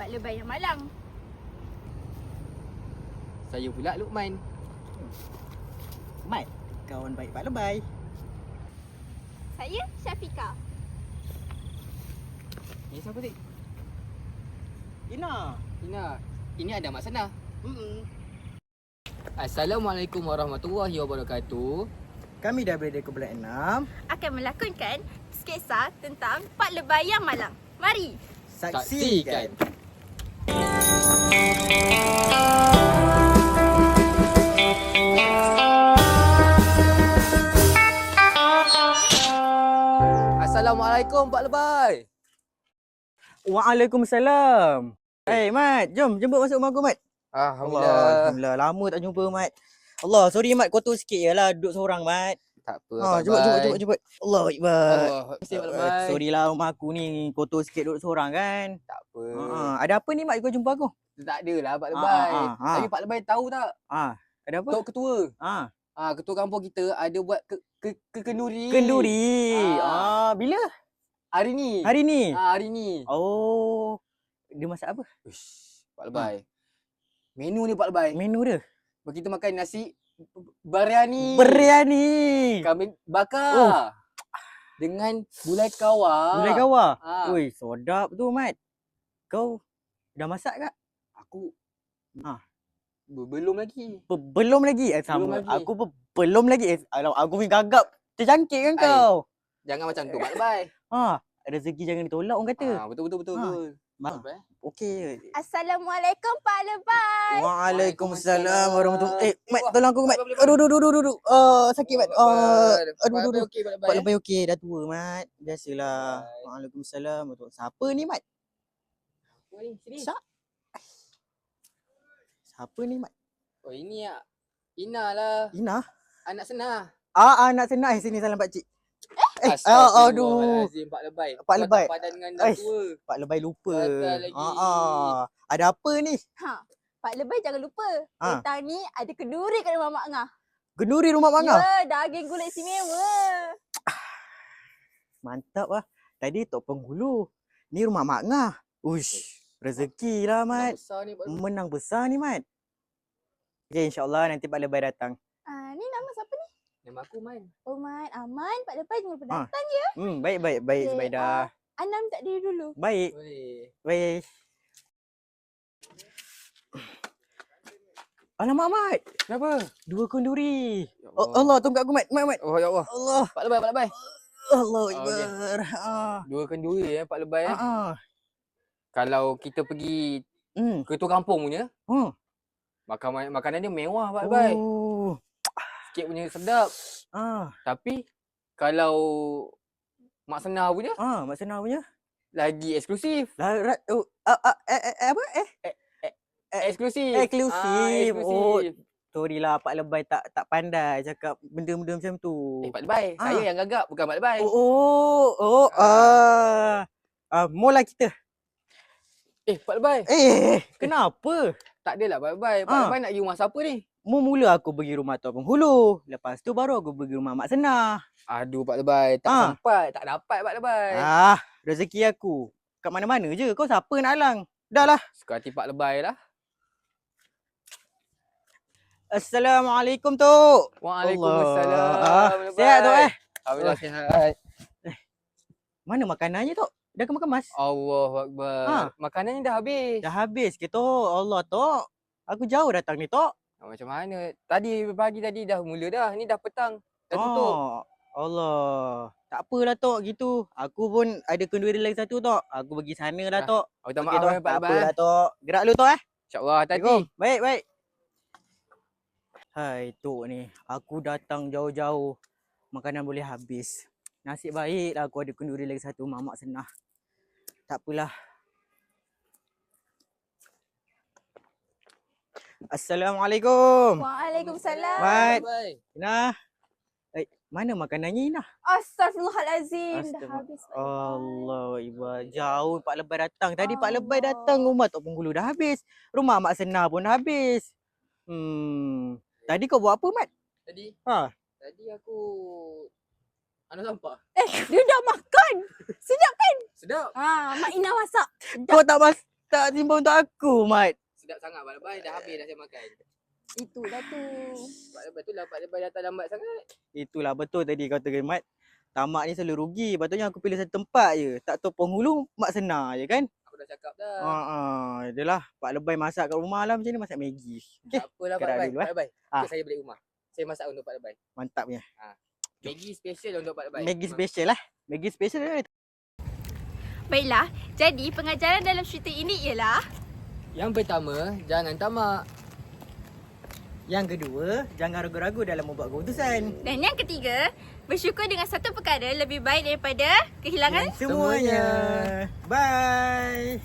Pak Lebay yang malang. Saya pula Luqman. Mat, kawan baik Pak Lebay. Saya Syafiqah. Ni siapa ni? Ina. Ina. Ini ada Mak Sanah. Hmm. Assalamualaikum warahmatullahi wabarakatuh. Kami dah berada ke bulan 6. Akan melakonkan sketsa tentang Pak Lebay yang malang. Mari. Saksikan. Assalamualaikum Pak Lebay. Waalaikumsalam. Mat, jom jemput masuk rumah aku, Mat. Alhamdulillah. Lama tak jumpa, Mat. Allah, sorry Mat, kotor sikit je lah duduk seorang, Mat. Tak apa, Pak Jemput. Allah Akbar. Mesti Pak Lebay. Sorry lah rumah aku ni kotor sikit duduk seorang kan. Tak apa. Ada apa ni Mat kau jumpa aku? Tak ada lah Pak Lebay. ah. Tapi Pak Lebay tahu tak? Ada apa? Tok Ketua. Ketua kampung kita ada buat kenduri. Kenduri. Bila? Hari ni. Hari ni? Hari ni. Oh. Dia masak apa? Uish, Pak Lebay. Menu ni Pak Lebay. Menu dia? Kita makan nasi biryani. Kambing bakar. Dengan gulai kawar. Gulai kawar? Ui, sedap tu Mat. Kau dah masak tak? Aku belum lagi. Belum lagi? Sama. Belum lagi. Aku pun belum lagi. Alah, aku punya gagap. Terjangkit kan kau? Jangan macam tu Pak Lebay. Rezeki jangan ditolak orang kata. Betul. Okey. Assalamualaikum Pak Lebay. Waalaikumsalam warahmatullahi. Mat, tolong aku Mat. Aduh. Sakit Mat. Aduh. Pak Lebay okey, dah tua Mat. Biasalah. Waalaikumsalam. Siapa ni Mat? Siapa ni Mat? Oh ini ya. Ina lah. Ina? Anak Senah. Anak Senah. Sini salam pakcik. Aduh. Pak Lebay. Pak Lebay. Padan dengan dah tua. Pak Lebay lupa. Lagi. Ada apa ni? Pak Lebay jangan lupa. Petang ni ada kenduri kat rumah Mak Ngah. Kenduri rumah Mak Ngah? Ya, daging gulai istimewa. Mantap lah. Tadi Tok Penghulu. Ni rumah Mak Ngah. Uish. Rezeki lah Mat. Menang besar ni Mat. Okay, insyaAllah nanti Pak Lebay datang. Ni nama siapa ni? Nama aku Man. Oh Man, aman. Pak Lebay jangan lupa datang ya. Baik Zubaida. Ana minta diri dulu. Baik. Baik. Alamak Mat. Kenapa? 2 kenduri. Allah, tunggu aku Mat. Oh ya Allah. Allah. Pak Lebay. Allah Akbar. 2 kenduri Pak Lebay. Kalau kita pergi ketua kampung punya, makanan dia mewah Pak Lebay. Sikit punya sedap. Tapi kalau Mak Senah punya? Mak Senah punya? Lagi eksklusif. Apa? Eksklusif. Eksklusif. Sorry lah Pak Lebay tak pandai cakap benda-benda macam tu. Pak Lebay, saya yang gagap bukan Pak Lebay. Mula kita. Pak Lebay. Kenapa? Tak adalah Pak Lebay. Pak Lebay nak pergi rumah siapa ni? Mula aku pergi rumah Tok Penghulu. Lepas tu baru aku pergi rumah Mak Senah. Aduh Pak Lebay, tak sempat, tak dapat Pak Lebay. Rezeki aku. Kat mana-mana je. Kau siapa nak halang? Dah lah. Suka hati Pak Lebay lah. Assalamualaikum Tok. Waalaikumsalam. Sihat Tok Alhamdulillah sihat. Mana makanannya Tok? Dah kemas-kemas? Allahu Akbar. Makanannya dah habis. Dah habis ke Tok? Allah Tok. Aku jauh datang ni Tok. Macam mana? Tadi pagi tadi dah mula dah. Ni dah petang. Dah tutup. Allah. Tak apalah Tok gitu. Aku pun ada kenduri lagi satu Tok. Aku pergi sana lah Tok. Minta maaf Pak Lebay. Tak apalah Tok. Gerak dulu Tok InsyaAllah hati-hati. Baik. Hai Tok ni. Aku datang jauh-jauh. Makanan boleh habis. Nasib baik lah aku ada kenduri lagi satu Mak Senah. Tak apalah. Assalamualaikum. Waalaikumsalam. Mat. Ina. Mana makanannya Ina? Astaghfirullahalazim. Dah habis. Allah Akbar. Jauh Pak Lebay datang. Tadi Pak Lebay datang rumah Tok Penghulu dah habis. Rumah Mak Senah pun habis. Tadi kau buat apa Mat? Tadi? Tadi aku anak sampah. Dia dah makan. Sedap kan? Sedap. Mak Ina masak. Kau tak tak timbang untuk aku, Mat. Sedap sangat Pak Lebay. Dah habis dah saya makan. Itulah tu. Pak Lebay tu lah Pak Lebay datang lambat sangat. Itulah betul tadi kata Mat. Tamak ni selalu rugi. Patutnya aku pilih satu tempat je. Tak tahu penghulu, Mak senar je kan? Aku dah cakap dah. Adalah. Pak Lebay masak kat rumah lah macam ni, masak Maggi. Okey. Tak apalah Pak gerak Lebay. dulu, Pak Lebay. Ah. Ikut saya balik rumah. Saya masak untuk Pak Lebay. Mantap punya. Maggi special untuk Pak Lebay. Maggi special lah. Maggi special lah. Baiklah, jadi pengajaran dalam cerita ini ialah Yang pertama, jangan tamak. Yang kedua, jangan ragu-ragu dalam membuat keputusan. dan yang ketiga, bersyukur dengan satu perkara lebih baik daripada kehilangan Semuanya. Bye.